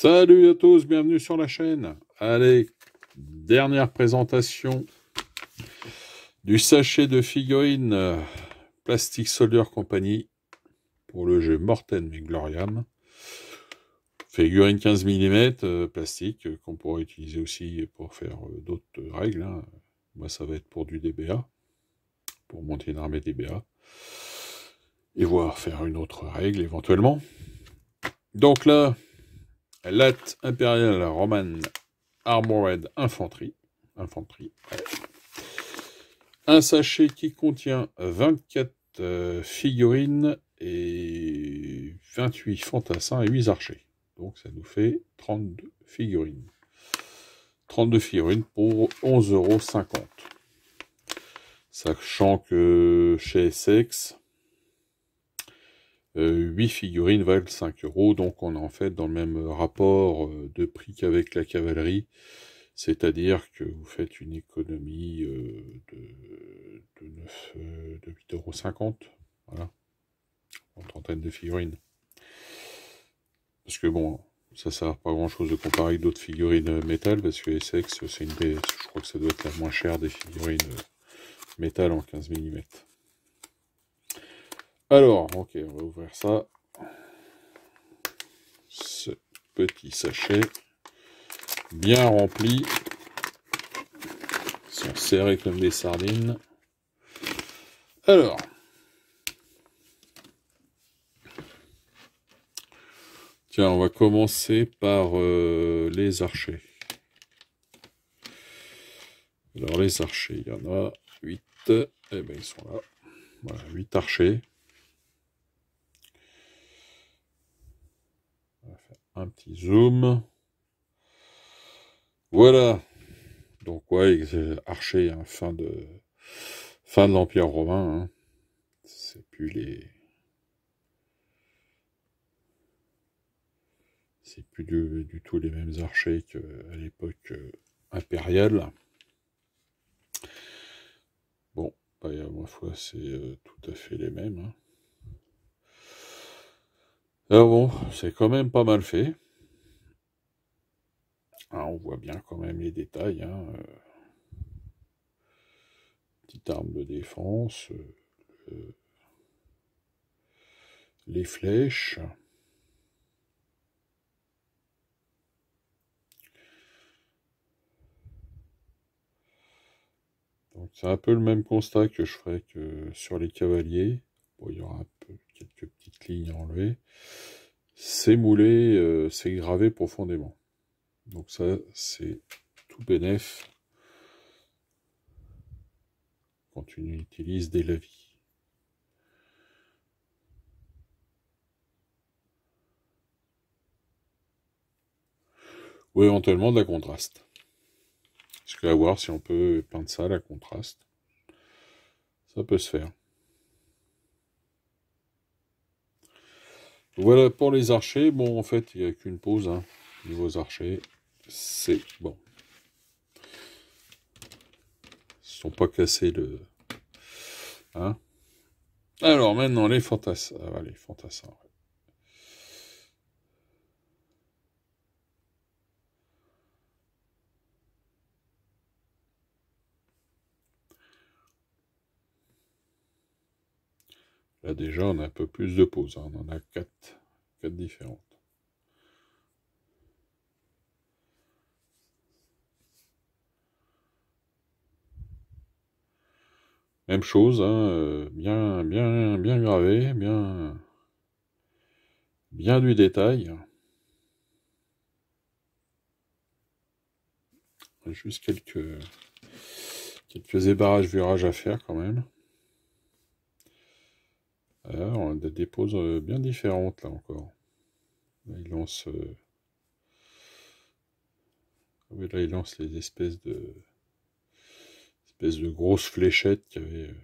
Salut à tous, bienvenue sur la chaîne. Allez, dernière présentation du sachet de figurines Plastic Soldier Company pour le jeu Morten Gloriam. Figurine 15 mm plastique qu'on pourra utiliser aussi pour faire d'autres règles. Moi, ça va être pour du DBA, pour monter une armée DBA et voir faire une autre règle éventuellement. Donc là, Lat Imperial Roman Armored Infantry. Ouais. Un sachet qui contient 24 figurines et 28 fantassins et 8 archers. Donc ça nous fait 32 figurines. 32 figurines pour 11,50 €. Sachant que chez Essex, 8 figurines valent 5 €. Donc on est en fait dans le même rapport de prix qu'avec la cavalerie. C'est-à-dire que vous faites une économie de 8,50 €. Voilà. Une trentaine de figurines. Parce que bon, ça sert pas à grand chose de comparer avec d'autres figurines métal, parce que Essex, c'est une des. Je crois que ça doit être la moins chère des figurines métal en 15 mm. Alors, ok, on va ouvrir ça. Ce petit sachet bien rempli. Ils sont serrés comme des sardines. Alors. Tiens, on va commencer par les archers. Alors les archers, il y en a 8. Eh bien, ils sont là. Voilà, 8 archers. On va faire un petit zoom. Voilà. Donc ouais, archers, hein, fin de l'Empire romain. Hein. C'est plus du tout les mêmes archers qu'à l'époque impériale. Bon, bah, à ma foi, c'est tout à fait les mêmes. Hein. Alors bon, c'est quand même pas mal fait. Ah, on voit bien quand même les détails. Hein. Petite arme de défense. Les flèches. Donc c'est un peu le même constat que je ferais que sur les cavaliers. Bon, il y aura quelques petites lignes à enlever. C'est moulé, c'est gravé profondément. Donc ça, c'est tout bénef quand tu utilises des lavis. Ou éventuellement de la contraste. Parce qu'à voir si on peut peindre ça à la contraste. Ça peut se faire. Voilà pour les archers. Bon, en fait, il n'y a qu'une pause. Hein. Niveau archers, c'est bon. Ils ne sont pas cassés le... Hein. Alors maintenant, les fantassins. Ah, ouais, les fantassins. Ouais. Là déjà, on a un peu plus de poses. Hein. On en a 4 différentes. Même chose, hein, bien gravé, bien du détail. Juste quelques ébarrages virages à faire quand même. Alors, on a des poses bien différentes là encore. Là, il lance, oui, là, il lance les espèces de grosses fléchettes qui avaient.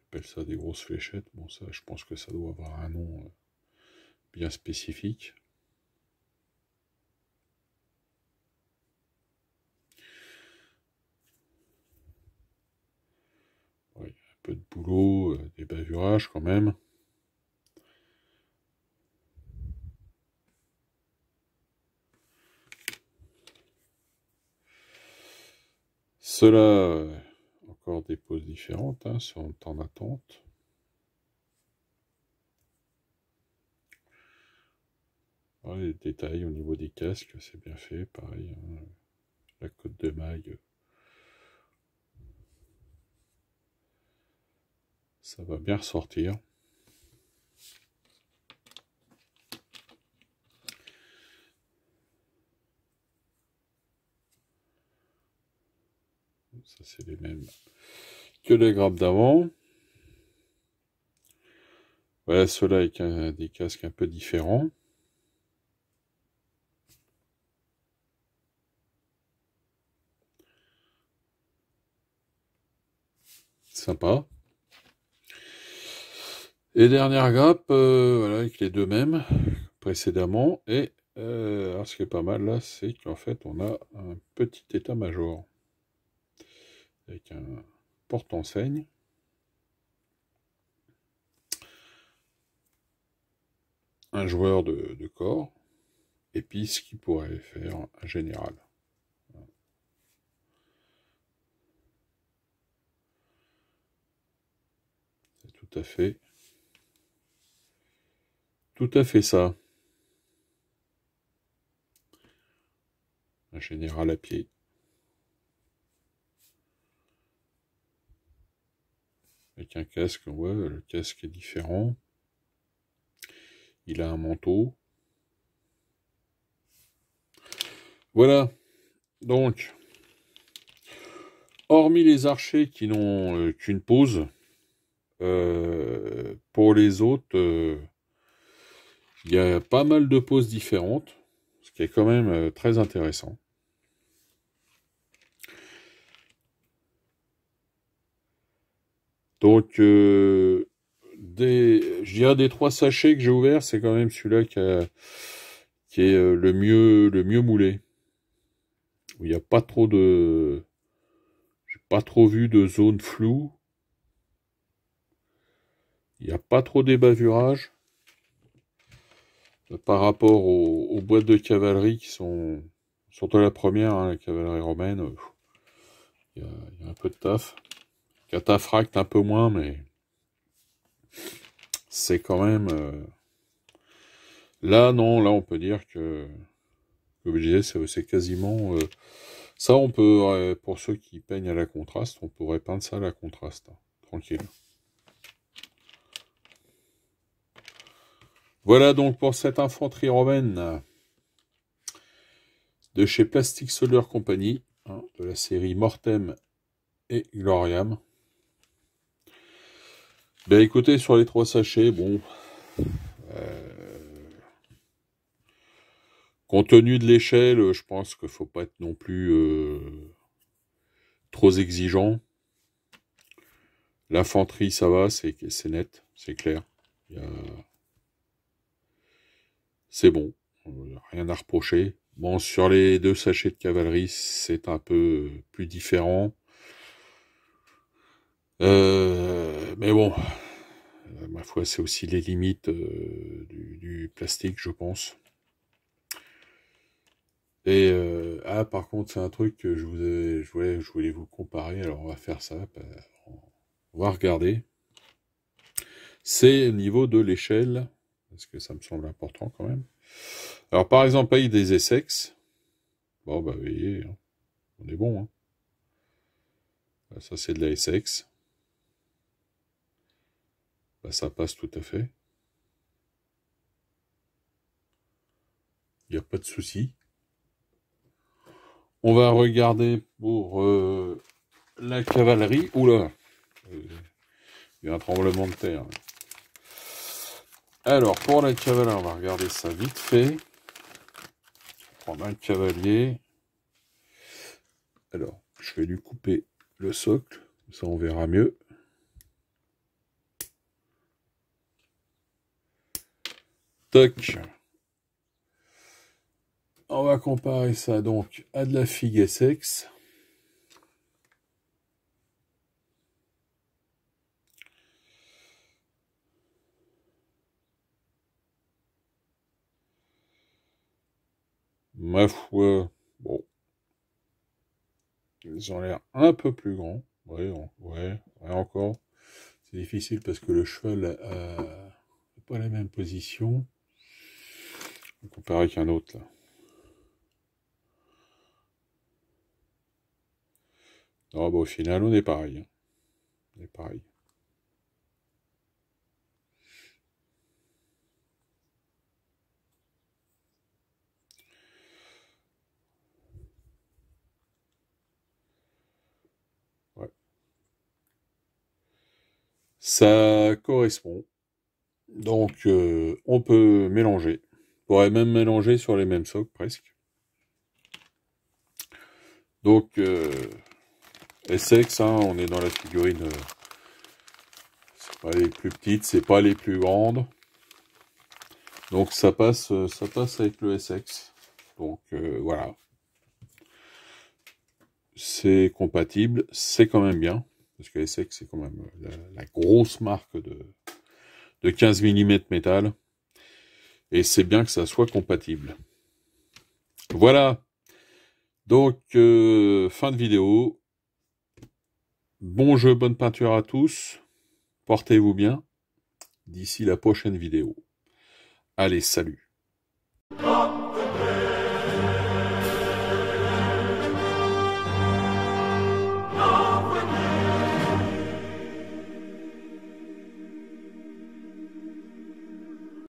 J'appelle ça des grosses fléchettes. Bon, ça, je pense que ça doit avoir un nom bien spécifique. Oui, un peu de boulot, des bavurages quand même. Cela, encore des poses différentes, hein, sont en attente. Ouais, les détails au niveau des casques, c'est bien fait, pareil, hein. La côte de maille, ça va bien ressortir. Ça, c'est les mêmes que les grappes d'avant. Voilà, ceux-là avec des casques un peu différents. Sympa. Et dernière grappe, voilà, avec les deux mêmes précédemment. Et alors ce qui est pas mal là, c'est qu'en fait on a un petit état-major avec un porte-enseigne. Un joueur de corps, et puis ce qu'il pourrait faire un général. C'est tout à fait ça. Un général à pied. Avec un casque, ouais, le casque est différent. Il a un manteau. Voilà, donc, hormis les archers qui n'ont qu'une pose, pour les autres, il y a pas mal de poses différentes, ce qui est quand même très intéressant. Donc, je dirais des 3 sachets que j'ai ouverts, c'est quand même celui-là qui est le mieux moulé. Où il n'y a pas trop de... J'ai pas trop vu de zone floue. Il n'y a pas trop d'ébavurage. Par rapport aux boîtes de cavalerie qui sont... Surtout la première, hein, la cavalerie romaine, il y a un peu de taf. Cataphracte un peu moins, mais c'est quand même... Là, non, là on peut dire que... Comme je disais, c'est quasiment... Ça, on peut, pour ceux qui peignent à la contraste, on pourrait peindre ça à la contraste, hein, tranquille. Voilà donc pour cette infanterie romaine de chez Plastic Soldier Company, hein, de la série Mortem et Gloriam. Ben écoutez, sur les 3 sachets, bon... compte tenu de l'échelle, je pense qu'il ne faut pas être non plus trop exigeant. L'infanterie, ça va, c'est net, c'est clair. C'est bon, rien à reprocher. Bon, sur les 2 sachets de cavalerie, c'est un peu plus différent. Mais bon, ma foi, c'est aussi les limites du plastique, je pense. Et par contre, c'est un truc que je voulais vous comparer. Alors, on va faire ça. On va regarder. C'est au niveau de l'échelle, parce que ça me semble important quand même. Alors, par exemple, avec des Essex, bon, bah, vous voyez, hein, on est bon. Hein. Ça, c'est de la Essex. Bah, ça passe tout à fait. Il n'y a pas de souci. On va regarder pour la cavalerie. Oula, il y a un tremblement de terre. Alors, pour la cavalerie, on va regarder ça vite fait. Prendre un cavalier. Alors, je vais lui couper le socle. Ça, on verra mieux. Toc. On va comparer ça donc à de la figue Essex. Ma foi, bon. Ils ont l'air un peu plus grands. Ouais, ouais, encore. C'est difficile parce que le cheval n'a pas la même position. Comparé avec un autre, là. Non, bah, au final, on est pareil. Hein. On est pareil. Ouais. Ça correspond. Donc, on peut mélanger. On pourrait même mélanger sur les mêmes socles, presque. Donc, Essex, hein, on est dans la figurine. C'est pas les plus petites, c'est pas les plus grandes. Donc, ça passe avec le Essex. Donc, voilà. C'est compatible, c'est quand même bien. Parce que Essex, c'est quand même la grosse marque de 15 mm métal. Et c'est bien que ça soit compatible. Voilà. Donc, fin de vidéo. Bon jeu, bonne peinture à tous. Portez-vous bien. D'ici la prochaine vidéo. Allez, salut.